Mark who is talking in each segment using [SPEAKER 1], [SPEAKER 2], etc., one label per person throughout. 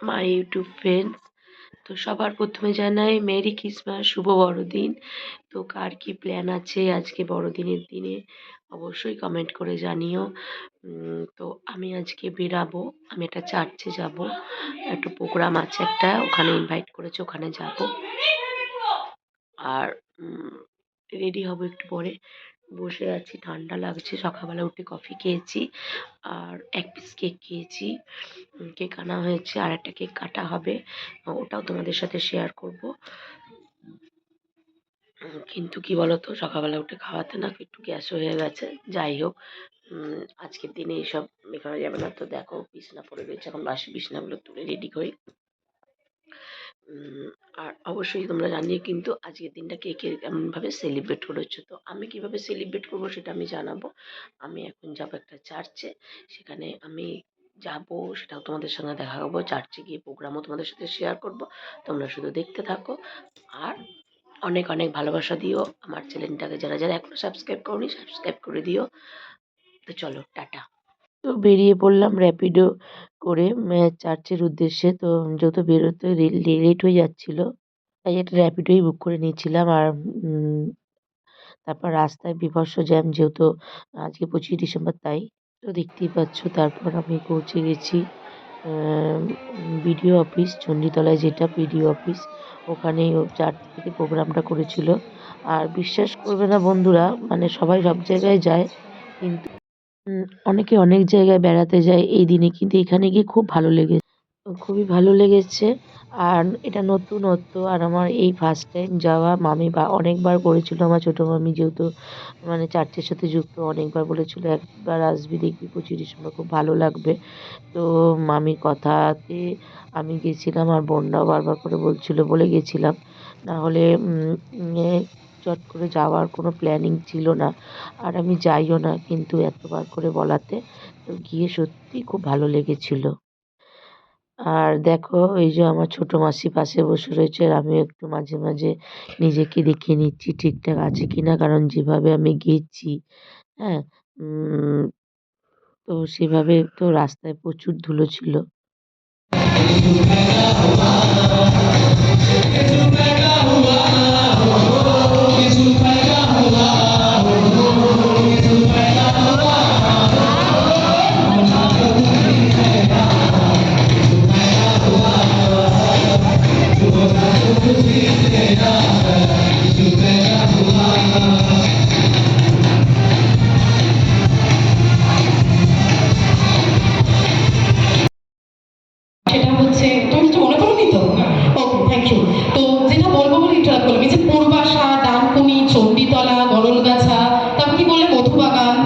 [SPEAKER 1] My YouTube friends. তো সবার প্রথমে জানাই মেরি ক্রিসমাস, শুভ বড়দিন। তো কার কি প্ল্যান আছে আজকে বড়দিনের দিনে অবশ্যই কমেন্ট করে জানিও। তো আমি আজকে বেরাবো, আমি একটা চার্চে যাব, একটা প্রোগ্রাম আছে, একটা ওখানে ইনভাইট করেছে, ওখানে যাব। আর রেডি হব একটু পরে। বসে আছি, ঠান্ডা লাগছে। সকালবেলা উঠে কফি খেয়েছি আর এক পিস কেক খেয়েছি। কেক আনা হয়েছে, আর একটা কেক কাটা হবে, ওটাও তোমাদের সাথে শেয়ার করব। কিন্তু কি বলতো, সকালবেলা উঠে খাওয়াতে না একটু গ্যাস হয়ে গেছে। যাই হোক, আজকের দিনে এইসব করা যাবে না। তো দেখো বিছনা পড়ে রয়েছে, এখন বাসি বিছনাগুলো তুলে রেডি করি। আর অবশ্যই তোমরা জানিয়ে কিন্তু আজকের দিনটা কে কে কেমনভাবে সেলিব্রেট করেছো। তো আমি কিভাবে সেলিব্রেট করবো সেটা আমি জানাবো। আমি এখন যাবো একটা চার্চে, সেখানে আমি যাব, সেটাও তোমাদের সঙ্গে দেখা করবো। চার্চে গিয়ে প্রোগ্রামও তোমাদের সাথে শেয়ার করব, তোমরা শুধু দেখতে থাকো। আর অনেক অনেক ভালোবাসা দিও আমার চ্যানেলটাকে, যারা যারা এখনো সাবস্ক্রাইব করোনি সাবস্ক্রাইব করে দিও। তো চলো টাটা। তো বেরিয়ে পড়লাম র্যাপিডো করে চার্চের উদ্দেশ্যে। তো যেহেতু বেরোতে লেট হয়ে যাচ্ছিল, তাই একটা র্যাপিডোই বুক করে নিয়েছিলাম। আর তারপর রাস্তায় বীভৎস জ্যাম, যেহেতু আজকে 25 ডিসেম্বর, তাই তো দেখতেই পাচ্ছ। তারপর আমি পৌঁছে গেছি বিডিও অফিস, চণ্ডীতলায় যেটা বিডিও অফিস, ওখানেই 4টে থেকে প্রোগ্রামটা করেছিল। আর বিশ্বাস করবে না বন্ধুরা, মানে সবাই সব জায়গায় যায়, কিন্তু অনেকে অনেক জায়গায় বেড়াতে যায় এই দিনে, কিন্তু এখানে গিয়ে খুব ভালো লেগেছে, খুবই ভালো লেগেছে। আর এটা নতুনত্ব, আর আমার এই ফার্স্ট টাইম যাওয়া। মামি বা অনেকবার করেছিল, আমার ছোটো মামি যেহেতু মানে চার্চের সাথে যুক্ত, অনেকবার বলেছিল একবার আসবি, দেখবি 25 ডিসেম্বর খুব ভালো লাগবে। তো মামির কথাতে আমি গেছিলাম, আর বোনরাও বারবার করে বলছিল বলে গেছিলাম, না হলে চট করে যাওয়ার কোনো প্ল্যানিং ছিল না, আর আমি যাইও না, কিন্তু এতবার করে বলাতে তো গিয়ে সত্যিই খুব ভালো লেগেছিল। আর দেখো এই যে আমার ছোট মাসি পাশে বসে রয়েছে, আর আমিও একটু মাঝে মাঝে নিজেকে দেখে নিচ্ছি ঠিকঠাক আছে কিনা, কারণ যেভাবে আমি গেছি, হ্যাঁ, তো সেভাবে তো রাস্তায় প্রচুর ধুলো ছিল।
[SPEAKER 2] সেটা হচ্ছে, তুমি কিছু মনে করোনি তো? ওকে, থ্যাংক ইউ। তো যেটা বলবো বলে ইন্টারাপ্ট করলাম, এই যে পূর্বাশা, ডানকুনি, চণ্ডীতলা, গরলগাছা, তারপর কি বললে মধুবাগান,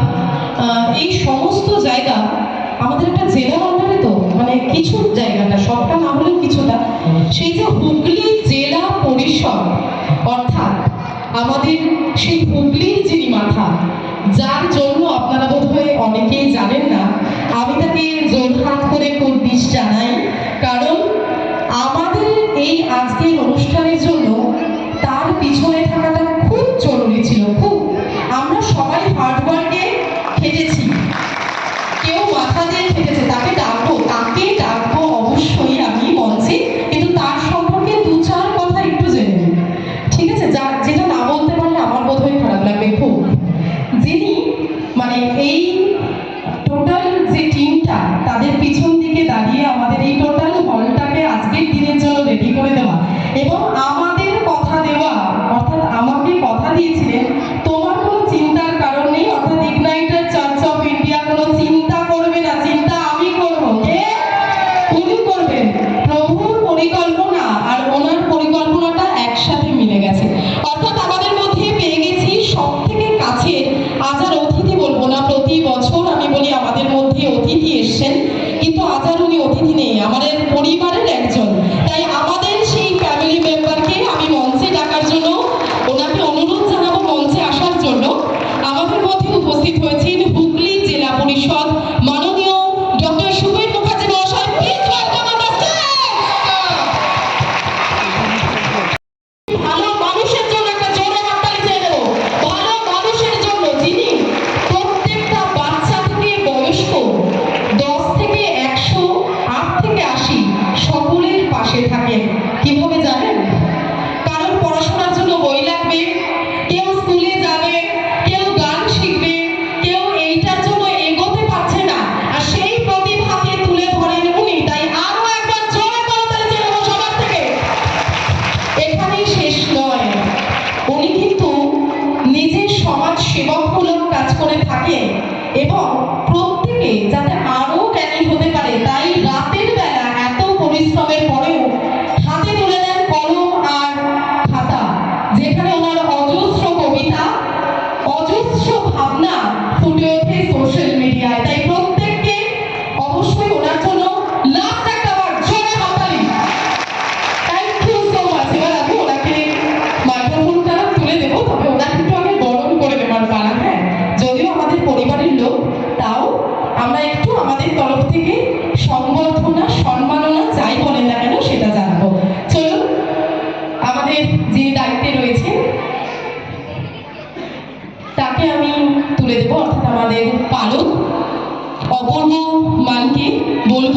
[SPEAKER 2] এই সমস্ত জায়গা আমাদের একটা জেলার আন্ডারে, তো মানে কিছু জায়গাটা, সবটা না হলেও কিছুটা, সেই যে হুগলি জেলা পরিষদ, অর্থাৎ আমাদের সেই হুগলির যিনি মাথা, যার জন্য আপনারা বোধহয় অনেকেই জানেন না, আমি তাকে জোরহাত করে কুর্নিশ জানাই। কারণ আমাদের এই আজকের অনুষ্ঠানের জন্য তার পিছনে থাকাটা খুব জরুরি ছিল, খুব। আমরা সবাই হার্ডওয়ার্কে খেটেছি, কেউ মাথা দিয়ে খেটেছে, তাকে ডাকবো অবশ্যই আমি মঞ্চে, কিন্তু তার সম্পর্কে 2-4 কথা একটু জেনে নিই, ঠিক আছে? যেটা না বলতে পারলে আমার বোধহয় খারাপ লাগবে খুব। যিনি মানে এই টোটাল যে টিমটা, তাদের পিছন দিকে দাঁড়িয়ে আমাদের এই টোটাল হলটাকে আজকের দিনের জন্য রেডি করে দেওয়া, এবং আমাদের কথা দেওয়া, অর্থাৎ আমাকে কথা দিয়েছিলেন তোমার কোনো চিন্তার কারণ নেই, অর্থাৎ ইগনাইটার চার্চ অফ ইন্ডিয়া কোনো চিন্তা করবে না, চিন্তা আমি করবো। কে? উনি করবেন। প্রভুর পরিকল্পনা আর ওনার পরিকল্পনাটা একসাথে মিলে গেছে, অর্থাৎ আমাদের মধ্যে পেয়ে গেছি সব থেকে কাছের, আজ আর অতিথি বলবো না, প্রতি বছর আমি বলি আমাদের মধ্যে অতিথি এসছেন, কিন্তু আজ আর উনি অতিথি নেই, আমাদের পরিবারের একজন। তাই আমাদের সেই ফ্যামিলি মেম্বারকে আমি মঞ্চে ডাকার জন্য ওনাকে অনুরোধ জানাবো মঞ্চে আসার জন্য। আমাদের মধ্যে উপস্থিত হয়েছেন হুগলি জেলা পরিষদ মাননীয় ডক্টর সুবীর মুখার্জি মহাশয়। Please welcome on the stage. ভালো মানুষের জন্য একটা জোরে হাততালি চেয়ে দেবো, ভালো মানুষের জন্য, যিনি প্রত্যেকটা বাচ্চা থেকে বয়স্ক, 10 থেকে 100, 8 থেকে 80,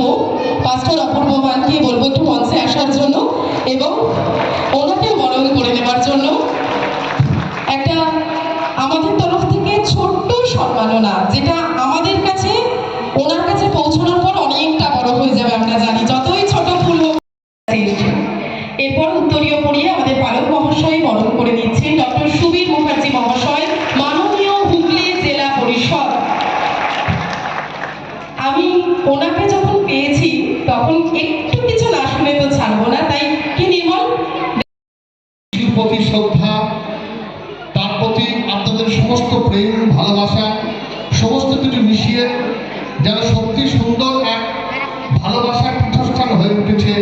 [SPEAKER 2] বলবো পাস্টর অপূর্ব মানকে বলবো একটু মঞ্চে আসার জন্য এবং ওনাকেও বরণ করে নেবার জন্য একটা আমাদের তরফ থেকে ছোট্ট সম্মাননা, যেটা আমাদের কাছে ওনার কাছে পৌঁছানোর পর অনেকটা বড় হয়ে যাবে আমরা জানি, যতই ছোট ফুল হোক। এরপর উত্তরীয় পড়িয়ে আমাদের পালক মহাশয় বরণ করে নিচ্ছেন ডক্টর সুবীর মুখার্জি মহাশয়, মাননীয় হুগলি জেলা পরিষদ। আমি ওনাকে যখন পেয়েছি তখন একটু কিছু না শুনে তো ছাড়বো না, তাই কি নির্মল
[SPEAKER 3] প্রতি শ্রদ্ধা, তার প্রতি আপনাদের সমস্ত প্রেম ভালোবাসা সমস্ত কিছু মিশিয়ে যেন সত্যি সুন্দর এক ভালোবাসার পীঠস্থান হয়ে উঠেছে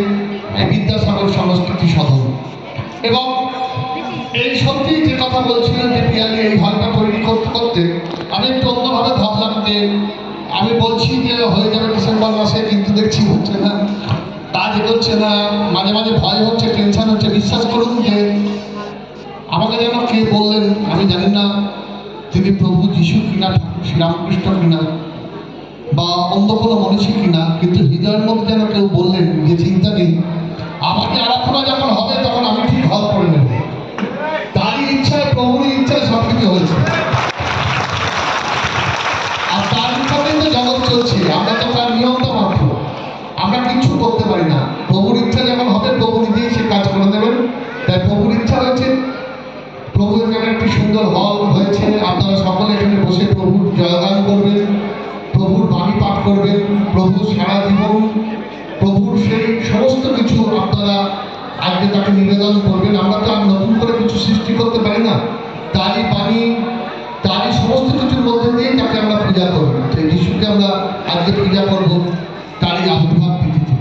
[SPEAKER 3] এই বিদ্যাসাগর সংস্কৃতি সদন। এবং এই সত্যি যে কথা বলছিলেন যে পিয়ালি এই হলটা তৈরি করতে করতে আমি একটু অন্যভাবে ভাবলাম যে আমি বলছি যে হয়ে যাবে ডিসেম্বর মাসে, কিন্তু দেখছি হচ্ছে না, কাজ এগোচ্ছে না, মাঝে মাঝে ভয় হচ্ছে, টেনশন হচ্ছে। বিশ্বাস করুন যে আমাকে যেন কে বললেন আমি জানি না তিনি প্রভু যিশু কিনা, ঠাকুর শ্রীরামকৃষ্ণ কিনা বা অন্য কোনো মনীষী কিনা, কিন্তু হৃদয়ের মধ্যে যেন কেউ বললেন যে চিন্তা নেই, আমাকে আরাধনা যখন হবে তখন আমি ঠিক হল করে নেব। তারই ইচ্ছায়, প্রভুর ইচ্ছায় সব কিছু হয়েছে, আর তার ইচ্ছাতেই তো জগৎ চলছে। আমরা তো তার নিয়মটা মাত্র, আমরা কিচ্ছু করতে পারি না। প্রভুর ইচ্ছা যখন হবে প্রভু নিজেই সে কাজ করে দেবেন। তাই প্রভুর ইচ্ছা হয়েছে, প্রভু এখানে একটি সুন্দর হল হয়েছে, আপনারা সকলে এখানে বসে প্রভুর জয়গান করবেন, প্রভুর বাণী পাঠ করবেন, প্রভু সারা জীবন প্রভুর সেই সমস্ত কিছু আপনারা আজকে তাকে নিবেদন করবেন। আমরা তো আর নতুন করে কিছু সৃষ্টি করতে পারি না, তারই বাণী তারই সমস্ত কিছুর মধ্যে দিয়েই তাকে আমরা পূজা করব। সেই যিশুকে আমরা আজকে পূজা করব তারই আবির্ভাব তিথিতে।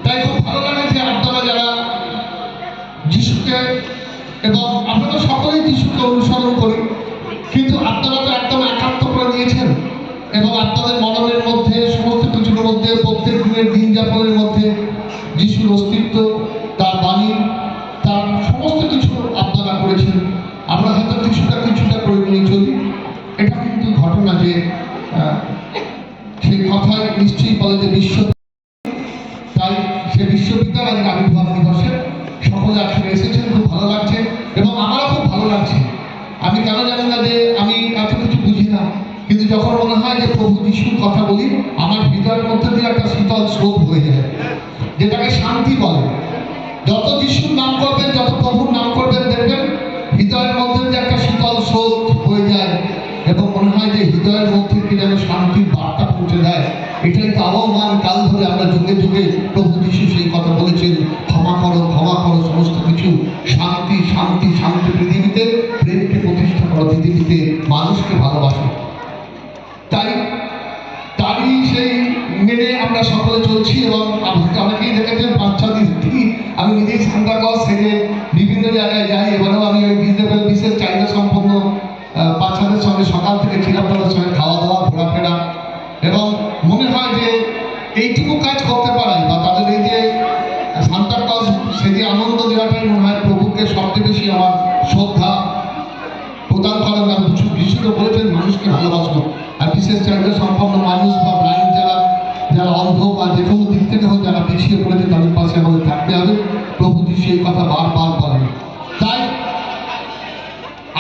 [SPEAKER 3] তাই খুব ভালো লাগে যে আপনারা যারা যিশুকে, এবং আমরা তো সকলেই যিশুকে অনুসরণ করি, কিন্তু আপনারা তো একদম একাত্ম করে নিয়েছেন এবং আপনাদের মননের মধ্যে সমস্ত কিছুর মধ্যে প্রত্যেক দিনের দিন যাপনের মধ্যে যিশুর অস্তিত্ব, তার বাণী, তার সমস্ত কিছু আপনারা করেছেন। আমরা হয়তো কিছুটা করে নিয়ে চলি, এটা কিন্তু ঘটনা যে সেই কথায় নিশ্চয়ই বলে যে বিশ্ব, তাই সে বিশ্ববিদ্যালয় আজকে আবির্ভাব দিবসে সকলে আসলে এসেছেন, খুব ভালো লাগছে এবং আমারও খুব ভালো লাগছে। আমি কেন জানি না যে আমি এত কিছু বুঝি না, কিন্তু যখন মনে হয় যে প্রভু যিশুর কথা বলি আমার হৃদয়ের মধ্যে দিয়ে একটা শীতল স্রোত হয়ে যায়, যেটাকে শান্তি বলে। যত যিশুর নাম করবেন, যত প্রভুর নাম করবেন, দেখবেন হৃদয়ের মধ্যে দিয়ে একটা শীতল স্রোত হয়ে যায় এবং মনে হয় যে হৃদয়ের মধ্যে কি যেন শান্তির বার্তা পৌঁছে দেয়। এটাই তো আবহমান কাল ধরে আমরা যুগে যুগে প্রভু যিশু সেই কথা বলেছেন, ক্ষমা করো সমস্ত কিছু, শান্তি শান্তি শান্তি পৃথিবীতে, প্রেমকে প্রতিষ্ঠা করো পৃথিবীতে, মানুষকে ভালোবাসো। তারই সেই মেনে আমরা সকলে চলছি। এবং অনেকেই দেখেছেন 5-6 দিন আমি নিজেই সান্তা ক্লজ থেকে বিভিন্ন জায়গায় যাই। এবারেও আমি ওই বিশেষ চাহিদা সম্পন্ন বাচ্চাদের সঙ্গে সকাল থেকে ছিলাম, তাদের সঙ্গে খাওয়া দাওয়া, ঘোরাফেরা, এবং মনে হয় যে এইটুকু কাজ করতে পারাই বা তাদের এই যে সান্তা ক্লজ সে যে আনন্দ দেওয়াটাই মনে হয় প্রভুকে সবচেয়ে বেশি আমার শ্রদ্ধা প্রদান করেন। আমি যিশুকে বলেছেন মানুষকে ভালোবাসবো, আর বিশেষ চাহিদা সম্পন্ন মানুষ বা ব্লাইন্ড যারা অন্ধ বা যে কোনো দিক থেকে হোক যারা পিছিয়ে পড়েছে তাদের পাশে আমাদের থাকতে হবে। প্রভু যিশু এই কথা বারবার বলেন। তাই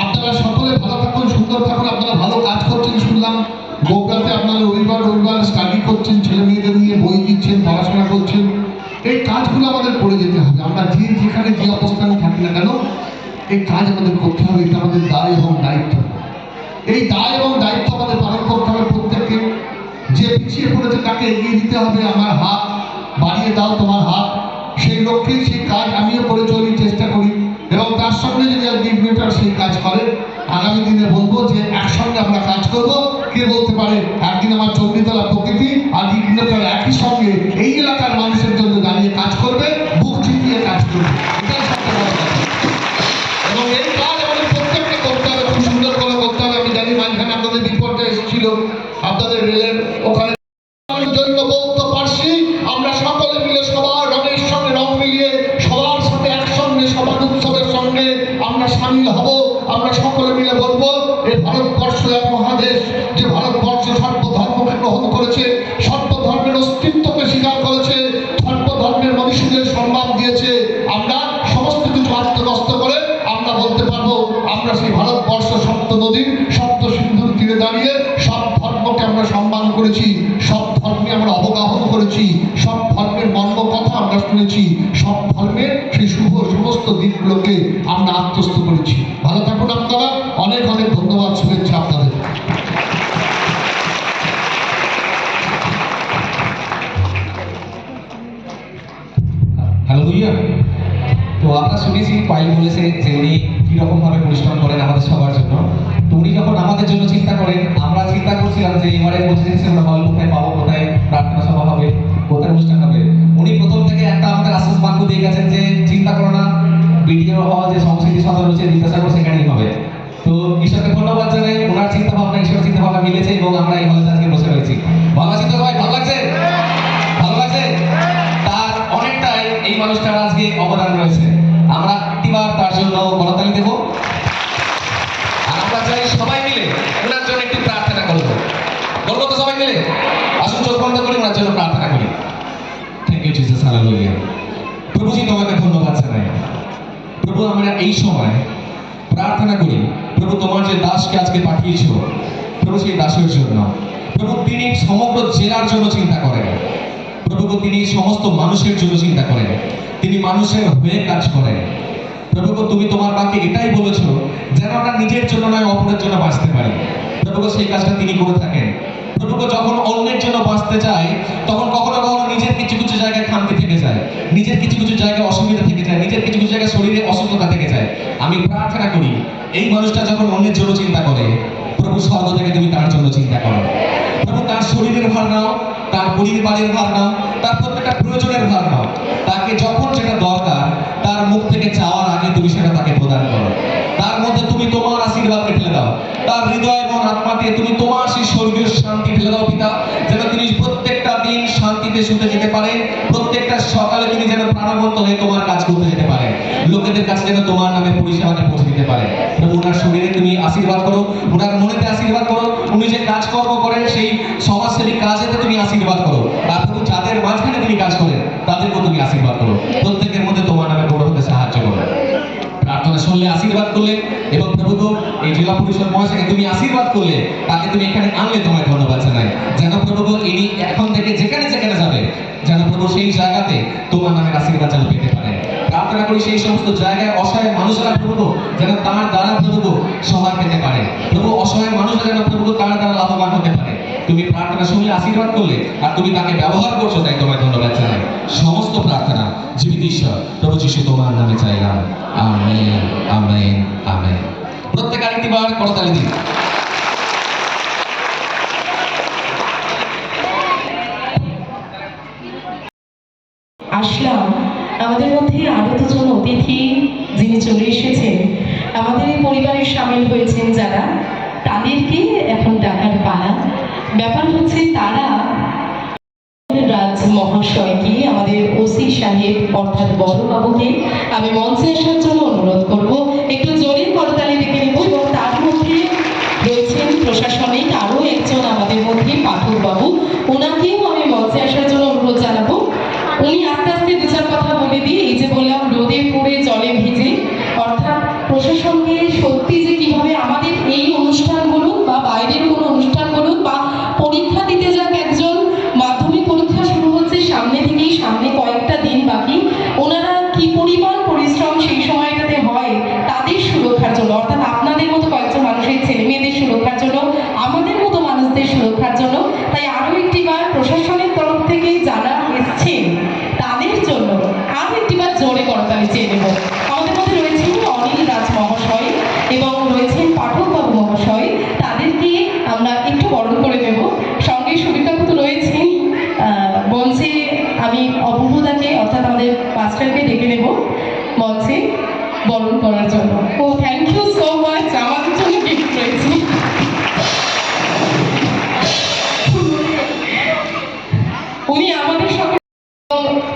[SPEAKER 3] আপনারা সকলে ভালো থাকুন, সুন্দর থাকুন। আপনারা ভালো কাজ করছেন শুনলাম, গোগ্রাতে আপনারা রবিবার স্টাডি করছেন, ছেলে মেয়েদের নিয়ে বই দিচ্ছেন, পড়াশোনা করছেন। এই কাজগুলো আমাদের করে যেতে হবে। আমরা যেখানে যে অবস্থানে থাকি না কেন, এই কাজ আমাদের করতে হবে। এটা আমাদের দায় এবং দায়িত্ব। এই দায় এবং দায়িত্ব আমাদের পালন করতে হবে প্রত্যেককে। যে পিছিয়ে পড়েছে তাকে এগিয়ে দিতে হবে। আমার হাত বাড়িয়ে দাও, তোমার হাত, সেই লক্ষ্যে সেই কাজ আমিও করে চলি, চেষ্টা করি। এবং তার সঙ্গে যদি ইগনিটর সেই কাজ করে, আগামী দিনে বলবো যে একসঙ্গে আমরা কাজ করব। কে বলতে পারে একদিন আমার চণ্ডীতলা প্রকৃতি আর ইগনিটর একই সঙ্গে এই এলাকার মানুষের জন্য দাঁড়িয়ে কাজ করবে, বুক চিতিয়ে কাজ করবে। এটাই সবচেয়ে বড় কথা। এবং এই কাজ আমাদের প্রত্যেককে করতে হবে, খুব সুন্দর করে করতে হবে। আমি জানি মাঝখানে আপনাদের বিপর্যয় এসেছিল, আপনাদের রেলের ওখানে জন্য বৌদ্ধ পার্সি আমরা সকলে মিলে সবার রঙের সঙ্গে রং মিলিয়ে সবার সাথে একসঙ্গে সবার উৎসবের সঙ্গে আমরা সামিল হব। আমরা সকলে মিলে বলবো এই ভারতবর্ষ এক মহাদেশ, যে ভারতবর্ষ সর্বধর্মকে গ্রহণ করেছে, সর্বধর্মের অস্তিত্ব করেছি, সব ধর্মের সেই শুভ সমস্ত দিকগুলোকে আমরা আত্মস্থ করেছি। ভালো থাকুন আপনারা, অনেক অনেক ধন্যবাদ, শুভেচ্ছা আপনাদের।
[SPEAKER 4] হ্যালো ভাইয়া, তো আমরা শুনেছি পাইল বলেছে যে উনি কিরকম ভাবে পরিশ্রম করেন আমাদের সবার জন্য। তো উনি যখন আমাদের জন্য চিন্তা করেন, আমরা চিন্তা করছিলাম যে এবারে পঁচিশে আমরা হল কোথায় পাবো, কোথায় প্রার্থনা সভা হবে, কোথায় অনুষ্ঠান হবে। উনি প্রথম থেকে একটা আমাদের আশ্বাস বাক্য দিয়ে গেছেন যে চিন্তা করো না, বিডিও হওয়া যে সংস্কৃতি সদর রয়েছে বিদ্যাসাগর সেখানেই হবে। তো ঈশ্বরকে ধন্যবাদ জানাই, ওনার চিন্তা ভাবনা ঈশ্বরের চিন্তা ভাবনা মিলেছে এবং আমরা এই হলে আজকে বসে রয়েছি। ভালো আছি তো সবাই? ভালো লাগছে? ভালো লাগছে? তার অনেকটাই এই মানুষটার আজকে অবদান রয়েছে। আমরা একটিবার তার জন্য করতালি দেব, আর আমরা চাই সবাই মিলে ওনার জন্য একটু প্রার্থনা করব। বলবো তো সবাই মিলে? আসুন চোখ বন্ধ করি, ওনার জন্য প্রার্থনা করি। Thank you Jesus, hallelujah. প্রভুজি তোমাকে ধন্যবাদ জানাই। প্রভু আমরা এই সময় প্রার্থনা করি, প্রভু তোমার যে দাসকে আজকে পাঠিয়েছো, প্রভু সেই দাসের জন্য, প্রভু তিনি সমগ্র জেলার জন্য চিন্তা করেন। প্রভু তিনি সমস্ত মানুষের জন্য চিন্তা করেন, তিনি মানুষের হয়ে কাজ করেন। প্রভু তুমি তোমার বাক্যে এটাই বলেছো যেন আমরা নিজের জন্য নয় অপরের জন্য বাঁচতে পারি। প্রভু সেই কাজটা তিনি করে থাকেন। প্রভু যখন অন্যের জন্য বাঁচতে চায় তখন কখনো কখনো নিজের কিছু কিছু জায়গায় খামতি থেকে যায়, নিজের কিছু কিছু জায়গায় অসুবিধা থেকে যায়, নিজের কিছু কিছু জায়গায় শরীরে অসুস্থতা থেকে যায়। আমি প্রার্থনা করি এই মানুষটা যখন অন্যের জন্য চিন্তা করে, প্রভু স্বর্গ থেকে তুমি তার জন্য চিন্তা করো। প্রভু তার শরীরের ভার নাও, তার পরিবারের ভার নাও, তার প্রত্যেকটা প্রয়োজনের ভার নাও। তাকে যখন যেটা দরকার তার মুখ থেকে চাওয়ার আগে তুমি সেটা তাকে প্রদান করো। তার মধ্যে তুমি তোমার আশীর্বাদকে ফেলে দাও, তার হৃদয় এবং আত্মাতে তুমি তোমার সেই স্বর্গীয় শান্তি ফেলে দাও পিতা, যেন তিনি প্রত্যেকটা দিন শান্তিতে শুতে যেতে পারে, প্রত্যেকটা সকালে তিনি যেন প্রাণবন্ত হয়ে তোমার কাজ করতে যেতে পারে, লোকেদের কাছে যেন তোমার নামে পরিষেবাটা পৌঁছে দিতে পারে। প্রভু ওনার শরীরে তুমি আশীর্বাদ করো, ওনার মনেতে আশীর্বাদ করো, উনি যে কাজকর্ম করেন সেই সমাজসেবী কাজেতে তুমি আশীর্বাদ করো। আর প্রভু যাদের মাঝখানে তিনি কাজ করেন তাদেরকেও তুমি আশীর্বাদ করো, প্রত্যেকের মধ্যে তোমার নামে বড় হতে সাহায্য করো। প্রার্থনা শুনলে আশীর্বাদ করলে এবং প্রভু এই জেলা পরিষদ মহাশয়কে তুমি আশীর্বাদ করলে, তাকে তুমি এখানে আনলে, তোমায় ধন্যবাদ জানাই। যেন প্রভু ইনি এখন থেকে যেখানে যেখানে যাবে যেন প্রভু সেই জায়গাতে তোমার নামের আশীর্বাদ যেন পেতে পারে। প্রার্থনা করি সেই সমস্ত জায়গায় অসহায় মানুষেরা প্রভু যেন তার দ্বারা প্রভু সহায় পেতে পারে, প্রভু অসহায় মানুষরা যেন প্রভু তার দ্বারা লাভবান হতে পারে। তুমি প্রার্থনা শুনলে আশীর্বাদ করলে আর তুমি তাকে ব্যবহার করছো, তাই তোমায় ধন্যবাদ জানাই। সমস্ত প্রার্থনা জীবিত ঈশ্বর প্রভু যিশু তোমার নামে চাইলাম, আমেন আমেন আমেন। প্রত্যেক আরেকটিবার করতালি দিন।
[SPEAKER 2] আসলাম আমাদের মধ্যে আরো দুজন অতিথি যিনি চলে এসেছেন, আমাদের এই পরিবারে সামিল হয়েছেন যারা, তাদেরকে এখন ডাকার পালা। ব্যাপার হচ্ছে তারা রাজ মহাশয়কে, আমাদের ওসি সাহেব অর্থাৎ বড়বাবুকে আমি মঞ্চে আসার জন্য অনুরোধ করব। একটু জোরে করতালি ডেকে নেব। এবং তার মধ্যে রয়েছেন প্রশাসনিক আরও একজন আমাদের মধ্যে পাঠকবাবু, ওনাকেও আমি মঞ্চে আসার জন্য অনুরোধ জানাবো। উনি আস্তে আস্তে দু চার কথা বলে দিয়ে, এই যে বললাম রোদে পুড়ে জলে ভিজে, অর্থাৎ প্রশাসনকে সত্যি যে কিভাবে আমাদের এই অনুষ্ঠান বলুন বা বাইরের কোনো অনুষ্ঠান বলুন বা পরীক্ষা দিতে যাক একজন, মাধ্যমিক পরীক্ষা শুরু হচ্ছে সামনে থেকেই, সামনে কয়েকটা দিন বাকি, ওনারা কি পরিমাণ পরিশ্রম সেই সময়টাতে হয় তাদের সুরক্ষার জন্য, অর্থাৎ আপনাদের মতো কয়েকজন মানুষের ছেলে মেয়েদের সুরক্ষার জন্য, আমাদের মতো মানুষদের সুরক্ষার জন্য। তাই আরও একটিবার প্রশাসনের তরফ থেকে যারা এসছেন তাদের জন্য আরও একটিবার জোরে করতালি চেয়ে নেব। আমাদের মধ্যে রয়েছেন অনিল রাজ মহাশয় এবং রয়েছেন পাঠকবাবু মহাশয়, তাদেরকে আমরা একটু বরণ করে নেব। সঙ্গে সুবিধাভূত রয়েছেন মঞ্চে, আমি অপূর্বদাকে অর্থাৎ আমাদের মাস্টারকে ডেকে নেব মঞ্চে বরণ করার জন্য। ও থ্যাংক ইউ সো মাচ, আমাদের জন্য গিফট রয়েছে। উনি আমাদের সঙ্গে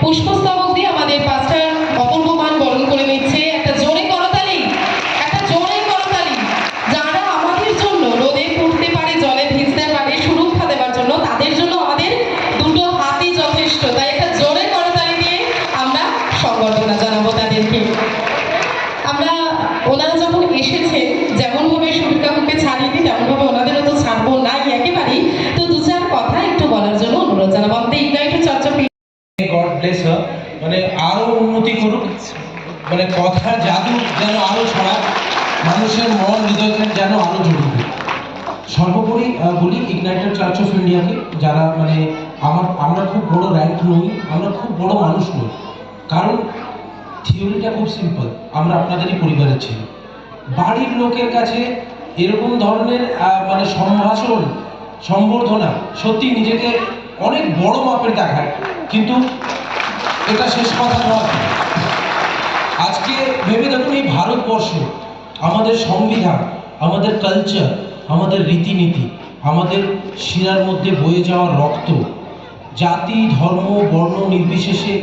[SPEAKER 2] পুষ্পস্তবক দিয়ে আমাদের পাঁচটা অপূর্ব মান বরণ করে নিচ্ছে। একটা জোরে করতালি, একটা জোরে করতালি। যারা আমাদের জন্য রোদে পড়তে পারে, জলে ভিজতে পারে, সুরক্ষা দেওয়ার জন্য, তাদের জন্য আমাদের দুটো হাতই যথেষ্ট। তাই একটা জোরে করতালি দিয়ে আমরা সংবর্ধনা জানাবো তাদেরকে। আমরা ওনারা যখন এসেছেন, যেমনভাবে সুবিধাকে ছাড়িয়ে দিই তেমনভাবে ওনাদেরও তো ছাড়বো নাই একেবারেই। তো দু চার কথা একটু বলার জন্য অনুরোধ জানাবো। আমাদের ignited church of
[SPEAKER 4] God bless her.
[SPEAKER 5] মানে আরো উন্নতি করুক, মানে কথা জাদু যেন আরো ছড়ায়, মানুষের মন হৃদয়কে যেন আরো জড়িত। সর্বোপরি বলি ইগনাইটেড চার্চ অফ ইন্ডিয়াকে, যারা মানে আমরা খুব বড় র্যাঙ্ক নই, আমরা খুব বড় মানুষ নই, কারণ থিওরিটা খুব সিম্পল, আমরা আপনাদেরই পরিবারের ছিল। বাড়ির লোকের কাছে এরকম ধরনের মানে সম্ভাষণ, সম্বর্ধনা সত্যি নিজেকে অনেক বড় মাপের দেখায়, কিন্তু এটা শেষ কথা নয়। আজকে ভেবে দেখুন, এই ভারতবর্ষ, আমাদের সংবিধান, আমাদের কালচার, আমাদের রীতিনীতি, আমাদের শিরার মধ্যে বয়ে যাওয়া রক্ত, জাতি ধর্ম বর্ণ নির্বিশেষে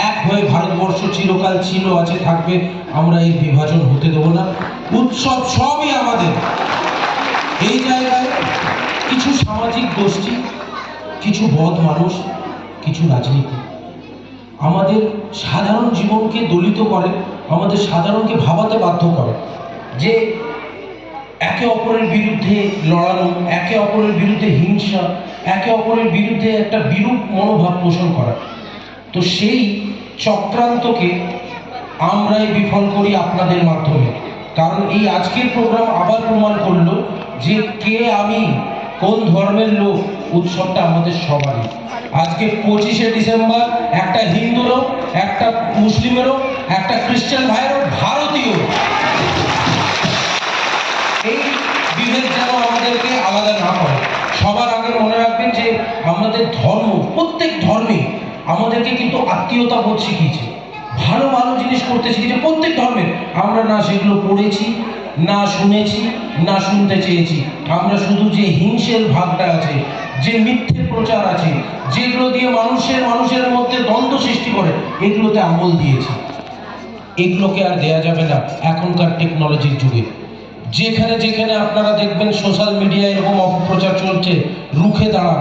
[SPEAKER 5] এক হয়ে ভারতবর্ষ চিরকাল ছিল, আছে, থাকবে। আমরা এই বিভাজন হতে দেবো না। উৎসব সবই আমাদের। এই জায়গায় কিছু সামাজিক গোষ্ঠী, কিছু বদ মানুষ, কিছু রাজনীতি আমাদের সাধারণ জীবনকে দলিত করে, আমাদের সাধারণকে ভাবাতে বাধ্য করে যে একে অপরের বিরুদ্ধে লড়ানো, একে অপরের বিরুদ্ধে হিংসা, একে অপরের বিরুদ্ধে একটা বিরূপ মনোভাব পোষণ করা। তো সেই চক্রান্তকে আমরাই বিফল করি আপনাদের মাধ্যমে। কারণ এই আজকের প্রোগ্রাম আবার প্রমাণ করলো যে কে আমি, কোন ধর্মের লোক, উৎসবটা আমাদের সবারই। আজকে 25শে ডিসেম্বর একটা হিন্দুরও, একটা মুসলিমেরও, একটা খ্রিস্টান ভাইয়েরও, ভারতীয়, এই বিভেদ যেন আমাদেরকে আলাদা না করে। সবার আগে মনে রাখবেন যে আমাদের ধর্ম, প্রত্যেক ধর্মে আমাদেরকে কিন্তু আত্মীয়তা বোধ শিখিয়েছে, ভালো ভালো জিনিস করতে শিখিয়েছে প্রত্যেক ধর্মের। আমরা না সেগুলো পড়েছি, না শুনেছি, না শুনতে চেয়েছি। আমরা শুধু যে হিংসের ভাগটা আছে, যে মিথ্যে প্রচার আছে, যেগুলো দিয়ে মানুষের মধ্যে দ্বন্দ্ব সৃষ্টি করে, এগুলোতে আমল দিয়েছি। এগুলোকে আর দেয়া যাবে না এখনকার টেকনোলজির যুগে। যেখানে যেখানে আপনারা দেখবেন সোশ্যাল মিডিয়ায় এরকম অপপ্রচার চলছে, রুখে দাঁড়ান,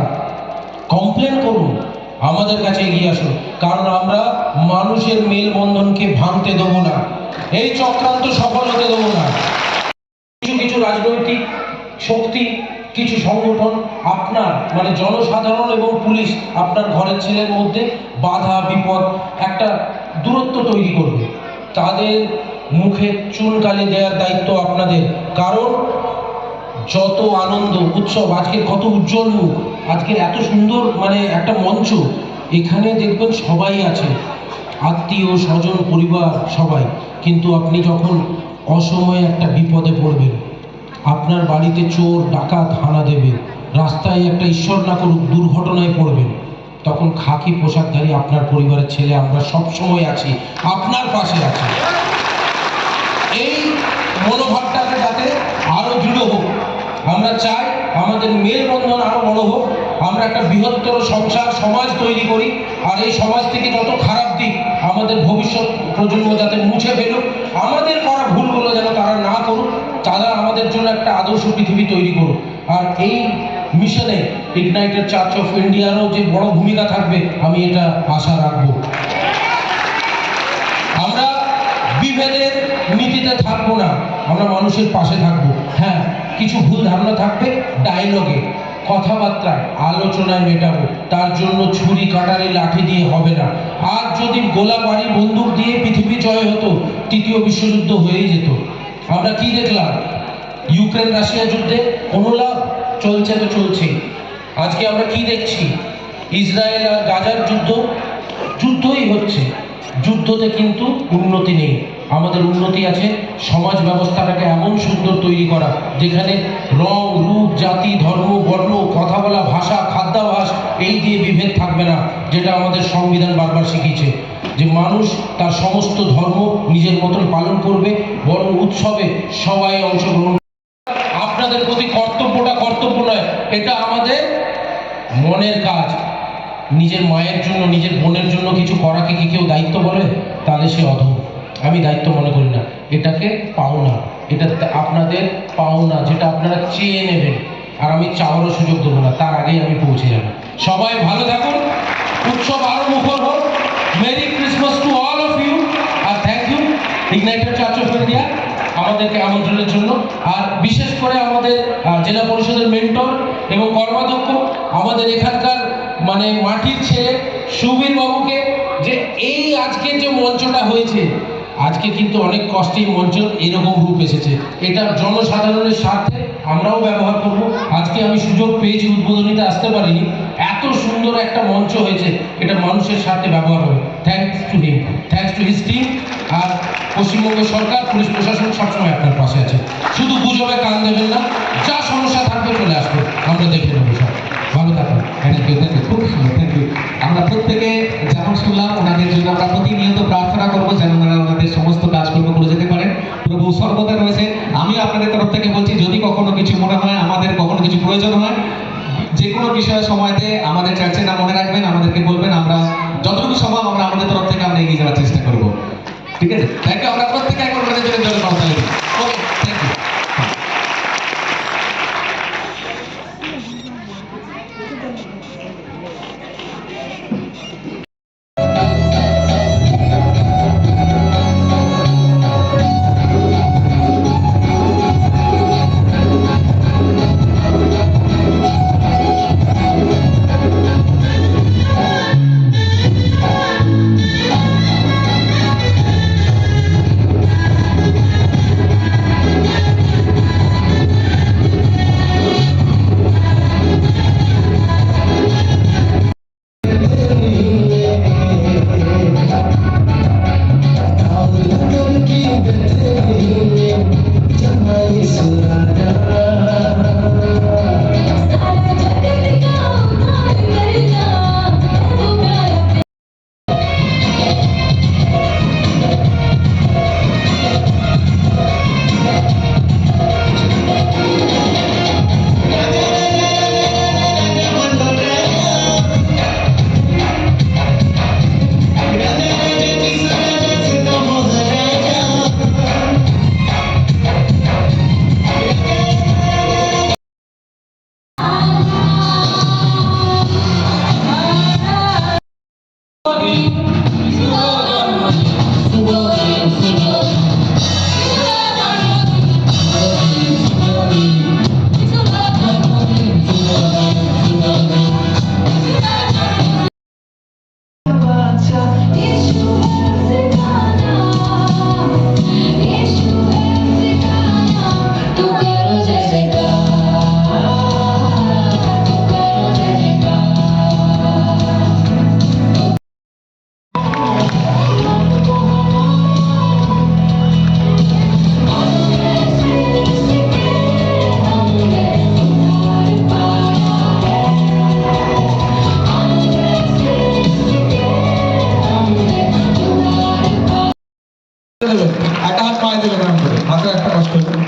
[SPEAKER 5] কমপ্লেন করুন, আমাদের কাছে এগিয়ে আসুন। কারণ আমরা মানুষের মেলবন্ধনকে ভাঙতে দেবো না, এই চক্রান্ত সফল হতে দেবো না। কিছু কিছু রাজনৈতিক শক্তি, কিছু সংগঠন আপনার মানে জনসাধারণ এবং পুলিশ, আপনার ঘরের ছেলের মধ্যে বাধা বিপদ, একটা দূরত্ব তৈরি করবে। তাদের মুখে চুনকালি দেওয়ার দায়িত্ব আপনাদের। কারণ যত আনন্দ উৎসব, আজকে কত উজ্জ্বল মুখ, আজকে এত সুন্দর মানে একটা মঞ্চ, এখানে দেখবেন সবাই আছে, আত্মীয় স্বজন পরিবার সবাই। কিন্তু আপনি যখন অসময়ে একটা বিপদে পড়বেন, আপনার বাড়িতে চোর ডাকাত হানা দেবে, রাস্তায় একটা ঈশ্বর না করুক দুর্ঘটনায় পড়বেন, তখন খাকি পোশাকধারী আপনার পরিবারের ছেলে আমরা সব সময় আছি, আপনার পাশে আছি। এই মনোভাবটাকে যাতে আরো দৃঢ় হোক, আমরা চাই আমাদের মেলবন্ধন আরো বড় হোক, আমরা একটা বৃহত্তর সংসার সমাজ তৈরি করি। আর এই সমাজ থেকে যত খারাপ দিক আমাদের ভবিষ্যৎ প্রজন্ম যাতে মুছে ফেলুক, আমাদের করা ভুলগুলো যেন তারা না করুক, তারা আমাদের জন্য একটা আদর্শ পৃথিবী তৈরি করুক। আর এই মিশনে ইগনাইটেড চার্চ অফ ইন্ডিয়ারও যে বড় ভূমিকা থাকবে, আমি এটা আশা রাখবো। আমরা বিভেদের নীতিতে থাকবো না, আমরা মানুষের পাশে থাকবো। হ্যাঁ, কিছু ভুল ধারণা থাকবে, ডায়লগে, কথাবার্তায়, আলোচনায় মেটাবো। তার জন্য ছুরি কাটারি লাঠি দিয়ে হবে না। আর যদি গোলাবারি বন্দুক দিয়ে পৃথিবী জয় হতো, তৃতীয় বিশ্বযুদ্ধ হয়েই যেত। আমরা কি দেখলাম ইউক্রেন রাশিয়া যুদ্ধে? কোনো লাভ, চলছে তো চলছেই। আজকে আমরা কি দেখছি? ইসরায়েল আর গাজার যুদ্ধ, যুদ্ধই হচ্ছে, যুদ্ধতে কিন্তু উন্নতি নেই। আমাদের উন্নতি আছে সমাজ ব্যবস্থাটাকে এমন সুন্দর তৈরি করা, যেখানে রং রূপ জাতি ধর্ম বর্ণ কথা বলা ভাষা খাদ্যাভ্যাস এই দিয়ে বিভেদ থাকবে না। যেটা আমাদের সংবিধান বারবার শিখিয়েছে যে মানুষ তার সমস্ত ধর্ম নিজের মতন পালন করবে, বরং উৎসবে সবাই অংশগ্রহণ। আপনাদের প্রতি কর্তব্যটা কর্তব্য নয়, এটা আমাদের মনের কাজ। নিজের মায়ের জন্য নিজের বোনের জন্য কিছু করাকে কি কেউ দায়িত্ব বলে? তাহলে সে অধম। আমি দায়িত্ব মনে করি না, এটাকে পাওনা, এটা আপনাদের পাওনা, যেটা আপনারা চেয়ে নেবেন। আর আমি চাওয়ারও সুযোগ দেবো না, তার আগেই আমি পৌঁছে যাব। সবাই ভালো থাকুন, উৎসব আরো মুখর হোক। Merry Christmas to all of you. আর thank you ignited church of India আমাদেরকে আমন্ত্রণের জন্য। আর বিশেষ করে আমাদের জেলা পরিষদের মেন্টর এবং কর্মাধ্যক্ষ, আমাদের এখানকার মানে মাটির ছেলে সুবীর বাবুকে যে এই আজকের যে মঞ্চটা হয়েছে, আজকে কিন্তু অনেক কষ্টেই মঞ্চ এরকম রূপ এসেছে। এটা জনসাধারণের স্বার্থে আমরাও ব্যবহার করব। আজকে আমি সুযোগ পেয়েছি, উদ্বোধনীতে আসতে পারিনি, এত সুন্দর একটা মঞ্চ হয়েছে, এটা মানুষের স্বার্থে ব্যবহার হবে। Thanks to him, thanks to his team. আর পশ্চিমবঙ্গ সরকার, পুলিশ প্রশাসন সবসময় আপনার পাশে আছে। শুধু গুজবে কান দেবেন না, যা সমস্যা থাকবে চলে আসবে, আমরা দেখে নেবো সব। ভালো থাকুন।
[SPEAKER 4] থ্যাংক ইউ, খুব সুন্দর, থ্যাংক ইউ। আমরা প্রত্যেকে যেমন শুনলাম, ওনাদের জন্য আমরা প্রতিনিয়ত প্রার্থনা করবো যেন ওনারা ওনাদের সমস্ত কাজকর্ম করে যেতে পারেন। প্রভু সর্বদা রয়েছে। আমি আপনাদের তরফ থেকে বলছি, যদি কখনো কিছু মনে হয়, আমাদের কখনো কিছু প্রয়োজন হয়, যে কোনো বিষয়ে সময়তে আমাদের চার্চের নাম মনে রাখবেন, আমাদেরকে বলবেন, আমরা যতটুকু সম্ভব আমরা আমাদের তরফ থেকে আমরা এগিয়ে যাওয়ার চেষ্টা করবো। ঠিক আছে, থ্যাংক ইউ। আমরা প্রত্যেকে একবার ওনাদের জন্য জোরে করতালি দিই। ওকে, থ্যাংক ইউ। একটা হাত পায়ে দেবেন, এমন করে হাতে একটা কষ্ট হবে।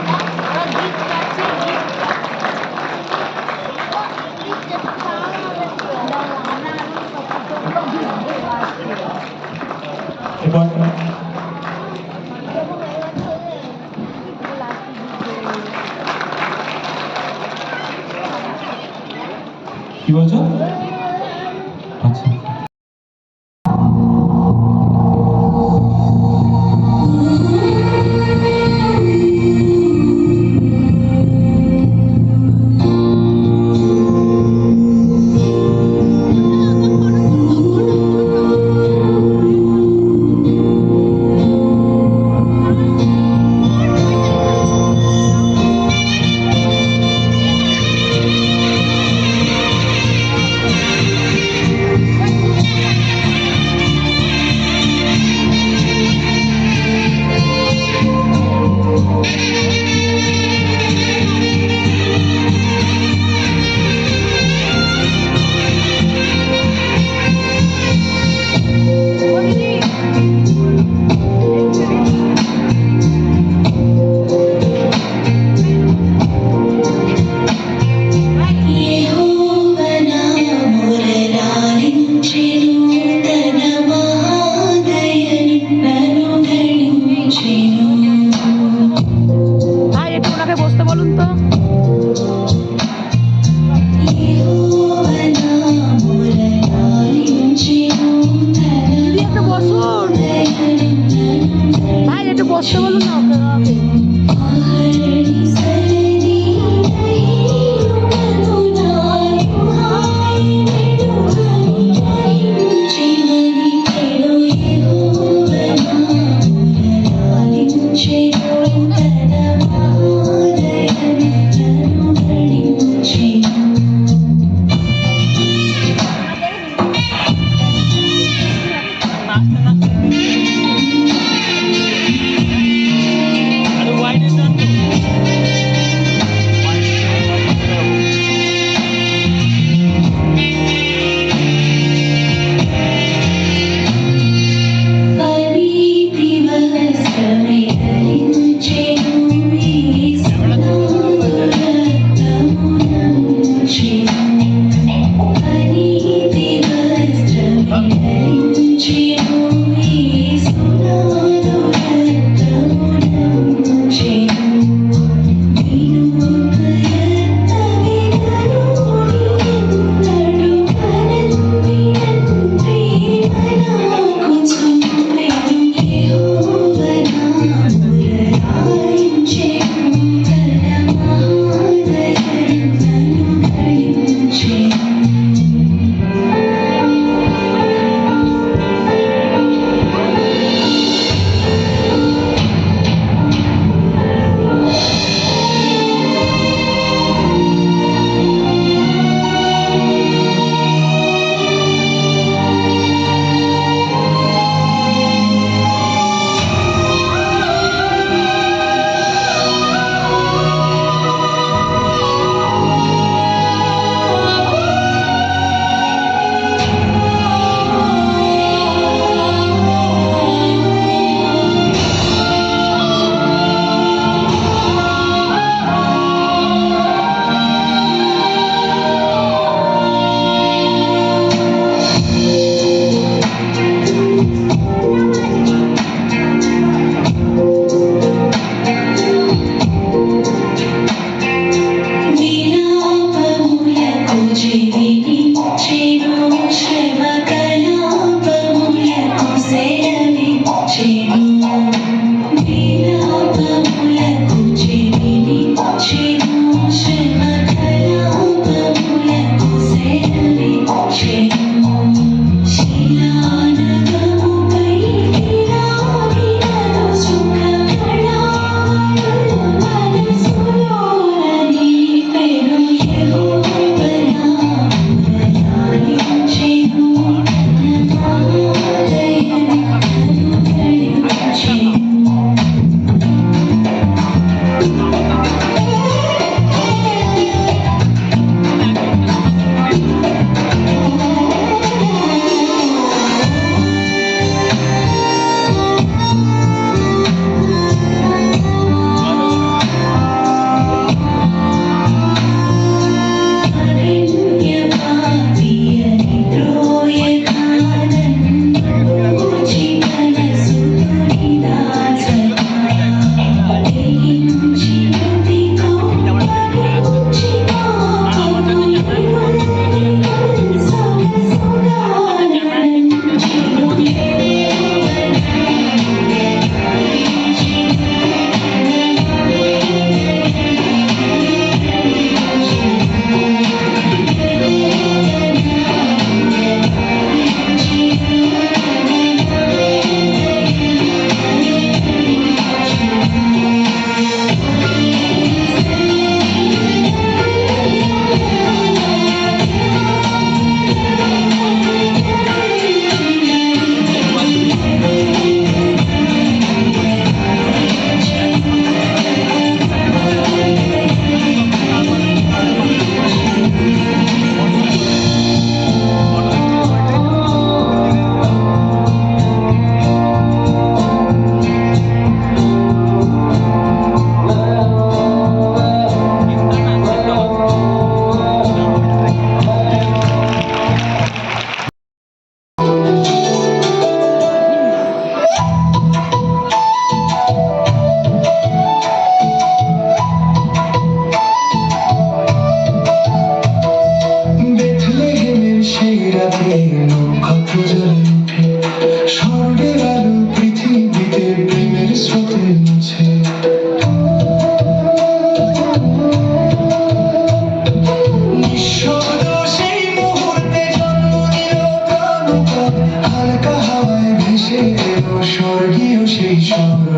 [SPEAKER 4] কি বলছো? আচ্ছা,
[SPEAKER 1] বসতে বলুন না ওকে।
[SPEAKER 6] জীবনী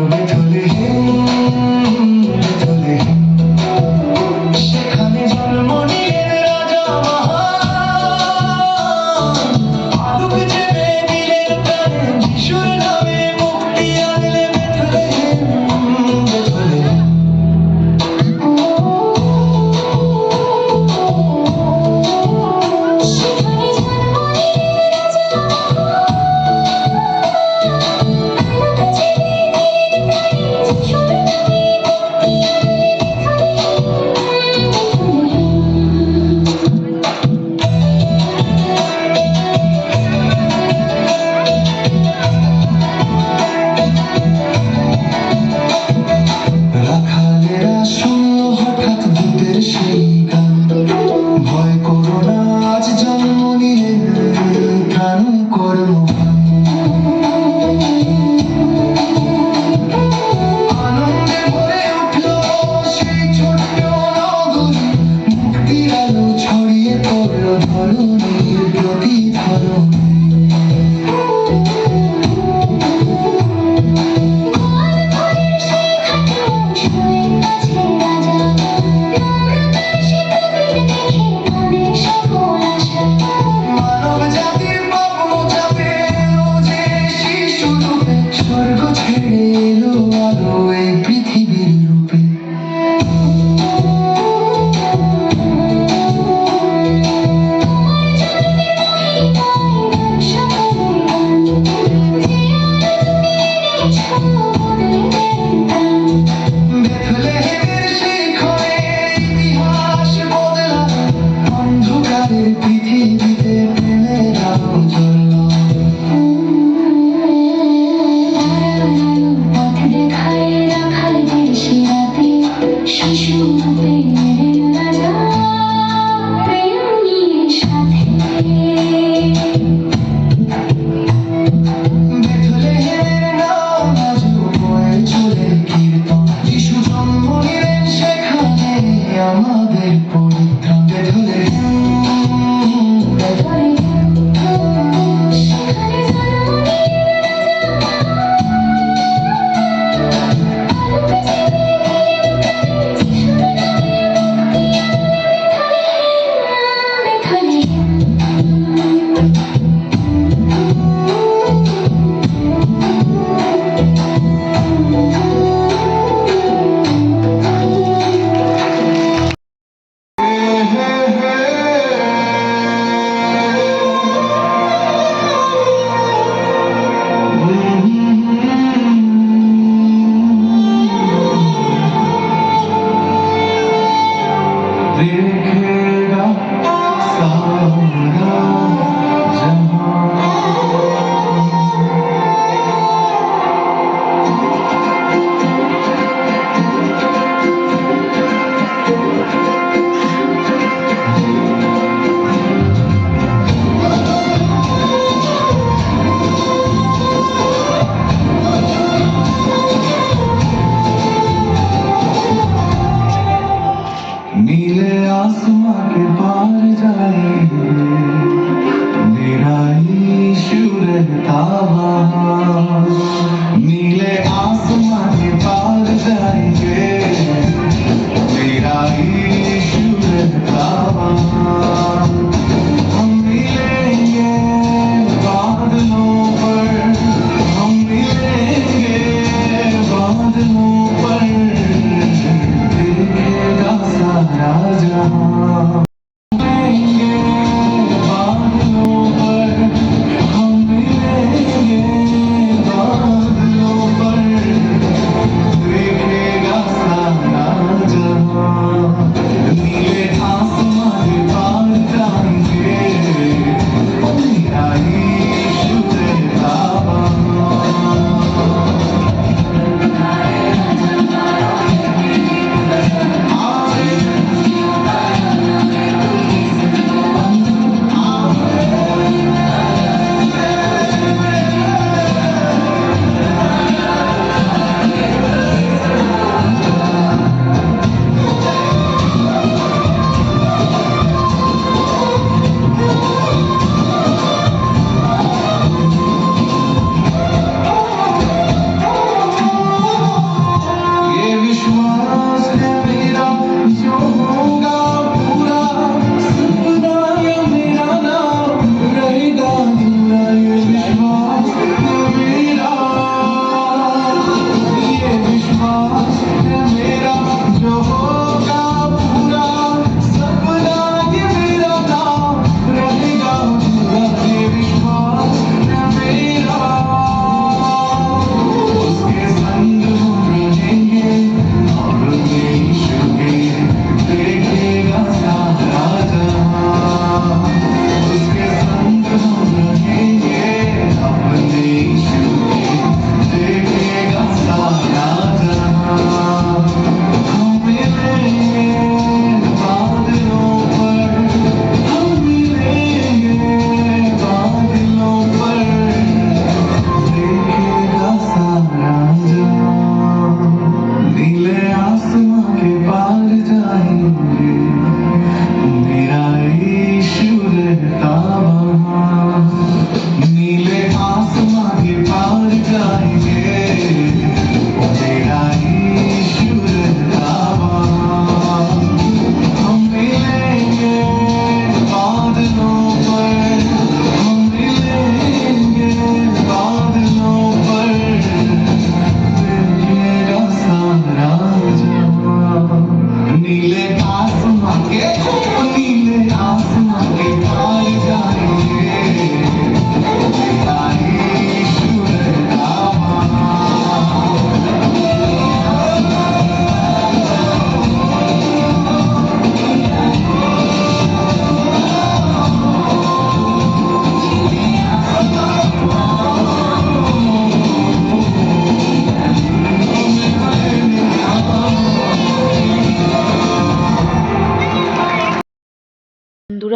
[SPEAKER 6] বেথলেহেম বেথলেহেম সেখানে জন্ম নিলেন রাজা মহান আলোক জেনে দিলেন প্রাণে যিশুর নামে মুক্তি আনলে বেথলেহেম বেথলেহেম রাখালেরা শুনল হঠাৎ দূতের সেই গান ভয় করো না আজ জন্ম নিয়ে প্রাণ কর্মবান আনন্দে ভরে উঠল সেই ছোট্ট নগরী মুক্তির আলো ছড়িয়ে পড়ল ধরণীর প্রতিফলনে মানব জাতির পাপ মোচাতে এলো যে শিশু রূপে স্বর্গ ছেড়ে এলো আলো এই পৃথিবীর রূপে বেথলেহেমের শিখরে ইতিহাস বদলালো অন্ধকারের পৃথিবীতে প্রেমের আলো জ্বলল
[SPEAKER 7] পথ দেখায় রাখালদের শিরাতে শিশু রূপে এলেন রাজা প্রেম নিয়ে সাথে
[SPEAKER 6] বেথলেহেমের নাম আজও বয়ে চলে কীর্তন যিশু জন্ম নিলেন সেখানে আমাদের পরিত্রাণ বেথলেহেম
[SPEAKER 7] সেখানে
[SPEAKER 6] देखेगा सारा नीले आसमां के पार जाएंगे मेरा यीशु रहता वहाँ नीले आसमां के पार जाएंगे मेरा यीशु रहता वहाँ हम मिलेंगे बादलों पर हम मिलेंगे बादलों पर देखेगा सारा जहां मिलेंगे बादलों पर हम मिलेंगे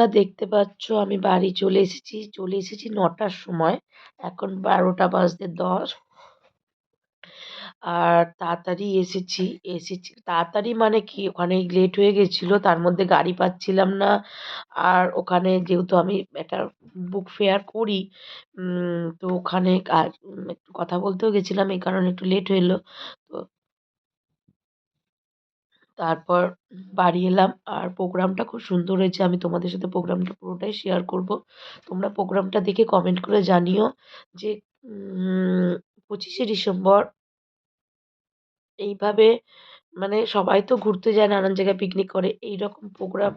[SPEAKER 1] বন্ধুরা দেখতে পাচ্ছ আমি বাড়ি চলে এসেছি ৯টার সময়। এখন ১২টা বাজতে ১০। আর তাড়াতাড়ি এসেছি তাড়াতাড়ি মানে কি ওখানে লেট হয়ে গেছিলো, তার মধ্যে গাড়ি পাচ্ছিলাম না। আর ওখানে যেহেতু আমি একটা বুক ফেয়ার করি, তো ওখানে একটু কথা বলতেও গেছিলাম, এই কারণে একটু লেট হলো। তো তারপর বাড়ি এলাম আর প্রোগ্রামটা খুব সুন্দর হয়েছে। আমি তোমাদের সাথে প্রোগ্রামটা পুরোটাই শেয়ার করব। তোমরা প্রোগ্রামটা দেখে কমেন্ট করে জানিও যে ২৫শে ডিসেম্বর এইভাবে মানে সবাই তো ঘুরতে যায়, নানান জায়গায় পিকনিক করে। এইরকম প্রোগ্রাম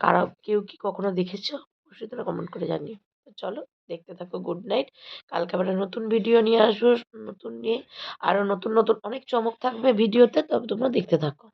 [SPEAKER 1] কারা কেউ কি কখনো দেখেছো? অবশ্যই তারা কমেন্ট করে জানিও। তো চলো দেখতে থাকো। Good night. কালকে আবার একটা নতুন ভিডিও নিয়ে আসবো। নতুন নিয়ে আরো নতুন অনেক চমক থাকবে ভিডিওতে। তবে তোমরা দেখতে থাকো।